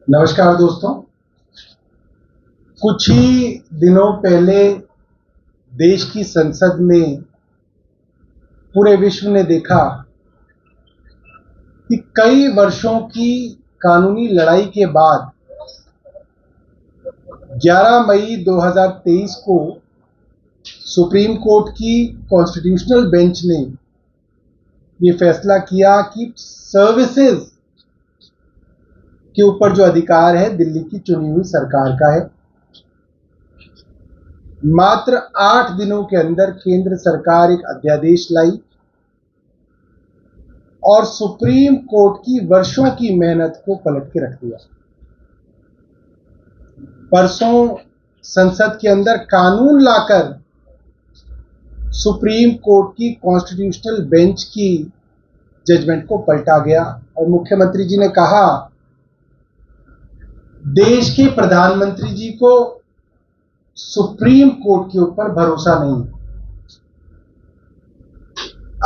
नमस्कार दोस्तों। कुछ ही दिनों पहले देश की संसद में पूरे विश्व ने देखा कि कई वर्षों की कानूनी लड़ाई के बाद 11 मई 2023 को सुप्रीम कोर्ट की कॉन्स्टिट्यूशनल बेंच ने ये फैसला किया कि सर्विसेज के ऊपर जो अधिकार है दिल्ली की चुनी हुई सरकार का है। मात्र 8 दिनों के अंदर केंद्र सरकार एक अध्यादेश लाई और सुप्रीम कोर्ट की वर्षों की मेहनत को पलट के रख दिया। परसों संसद के अंदर कानून लाकर सुप्रीम कोर्ट की कॉन्स्टिट्यूशनल बेंच की जजमेंट को पलटा गया और मुख्यमंत्री जी ने कहा, देश के प्रधानमंत्री जी को सुप्रीम कोर्ट के ऊपर भरोसा नहीं।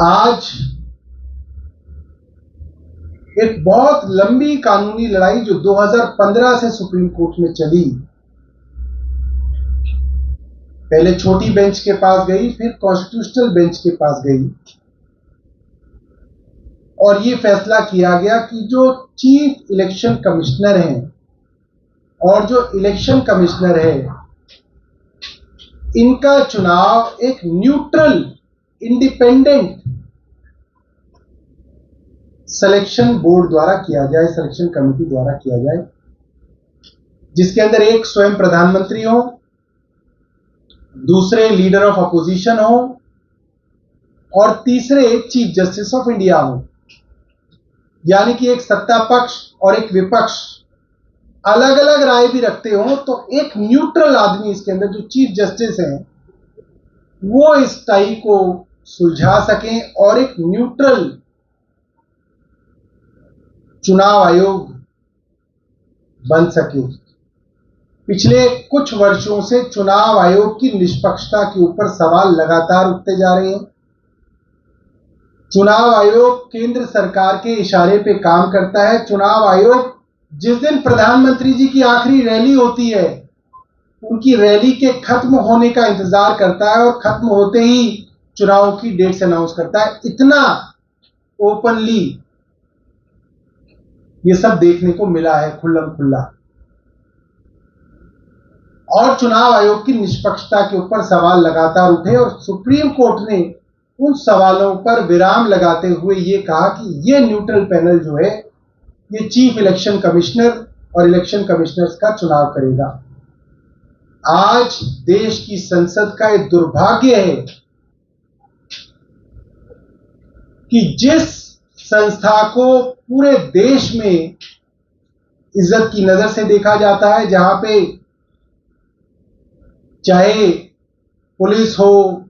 आज एक बहुत लंबी कानूनी लड़ाई जो 2015 से सुप्रीम कोर्ट में चली, पहले छोटी बेंच के पास गई, फिर कॉन्स्टिट्यूशनल बेंच के पास गई और ये फैसला किया गया कि जो चीफ इलेक्शन कमिश्नर हैं और जो इलेक्शन कमिश्नर है, इनका चुनाव एक न्यूट्रल इंडिपेंडेंट सिलेक्शन बोर्ड द्वारा किया जाए, सिलेक्शन कमेटी द्वारा किया जाए, जिसके अंदर एक स्वयं प्रधानमंत्री हो, दूसरे लीडर ऑफ अपोजिशन हो और तीसरे चीफ जस्टिस ऑफ इंडिया हो। यानी कि एक सत्ता पक्ष और एक विपक्ष अलग अलग राय भी रखते हो तो एक न्यूट्रल आदमी इसके अंदर जो चीफ जस्टिस हैं वो इस टाई को सुलझा सकें और एक न्यूट्रल चुनाव आयोग बन सके। पिछले कुछ वर्षों से चुनाव आयोग की निष्पक्षता के ऊपर सवाल लगातार उठते जा रहे हैं। चुनाव आयोग केंद्र सरकार के इशारे पे काम करता है। चुनाव आयोग जिस दिन प्रधानमंत्री जी की आखिरी रैली होती है, उनकी रैली के खत्म होने का इंतजार करता है और खत्म होते ही चुनाव की डेट्स अनाउंस करता है। इतना ओपनली ये सब देखने को मिला है, खुल्लम खुल्ला। और चुनाव आयोग की निष्पक्षता के ऊपर सवाल लगातार उठे और सुप्रीम कोर्ट ने उन सवालों पर विराम लगाते हुए ये कहा कि ये न्यूट्रल पैनल जो है ये चीफ इलेक्शन कमिश्नर और इलेक्शन कमिश्नर्स का चुनाव करेगा। आज देश की संसद का एक दुर्भाग्य है कि जिस संस्था को पूरे देश में इज्जत की नजर से देखा जाता है, जहां पे चाहे पुलिस हो,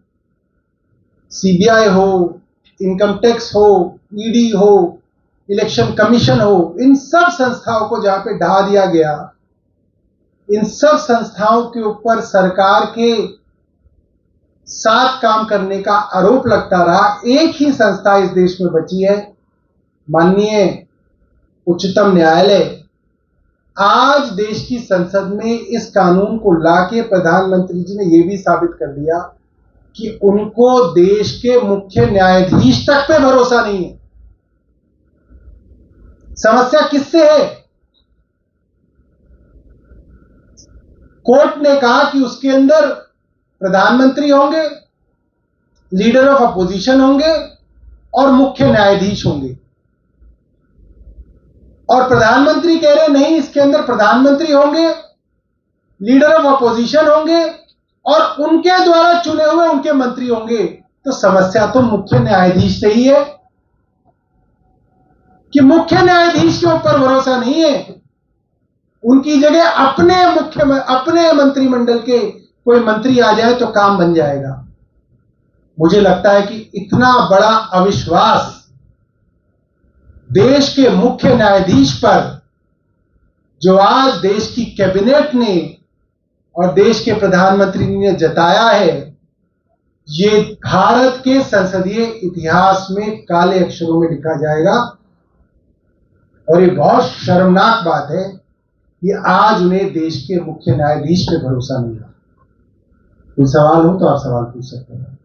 सीबीआई हो, इनकम टैक्स हो, ईडी हो, इलेक्शन कमीशन हो, इन सब संस्थाओं को जहां पे ढा दिया गया, इन सब संस्थाओं के ऊपर सरकार के साथ काम करने का आरोप लगता रहा। एक ही संस्था इस देश में बची है, माननीय उच्चतम न्यायालय। आज देश की संसद में इस कानून को लाके प्रधानमंत्री जी ने यह भी साबित कर दिया कि उनको देश के मुख्य न्यायाधीश तक पे भरोसा नहीं है। समस्या किससे है? कोर्ट ने कहा कि उसके अंदर प्रधानमंत्री होंगे, लीडर ऑफ अपोजिशन होंगे और मुख्य न्यायाधीश होंगे। और प्रधानमंत्री कह रहे नहीं, इसके अंदर प्रधानमंत्री होंगे, लीडर ऑफ अपोजिशन होंगे और उनके द्वारा चुने हुए उनके मंत्री होंगे। तो समस्या तो मुख्य न्यायाधीश से ही है कि मुख्य न्यायाधीश के ऊपर भरोसा नहीं है। उनकी जगह अपने मंत्रिमंडल के कोई मंत्री आ जाए तो काम बन जाएगा। मुझे लगता है कि इतना बड़ा अविश्वास देश के मुख्य न्यायाधीश पर जो आज देश की कैबिनेट ने और देश के प्रधानमंत्री ने जताया है, ये भारत के संसदीय इतिहास में काले अक्षरों में लिखा जाएगा। और ये बहुत शर्मनाक बात है कि आज उन्हें देश के मुख्य न्यायाधीश पे भरोसा नहीं है। कोई सवाल हो तो आप सवाल पूछ सकते हैं।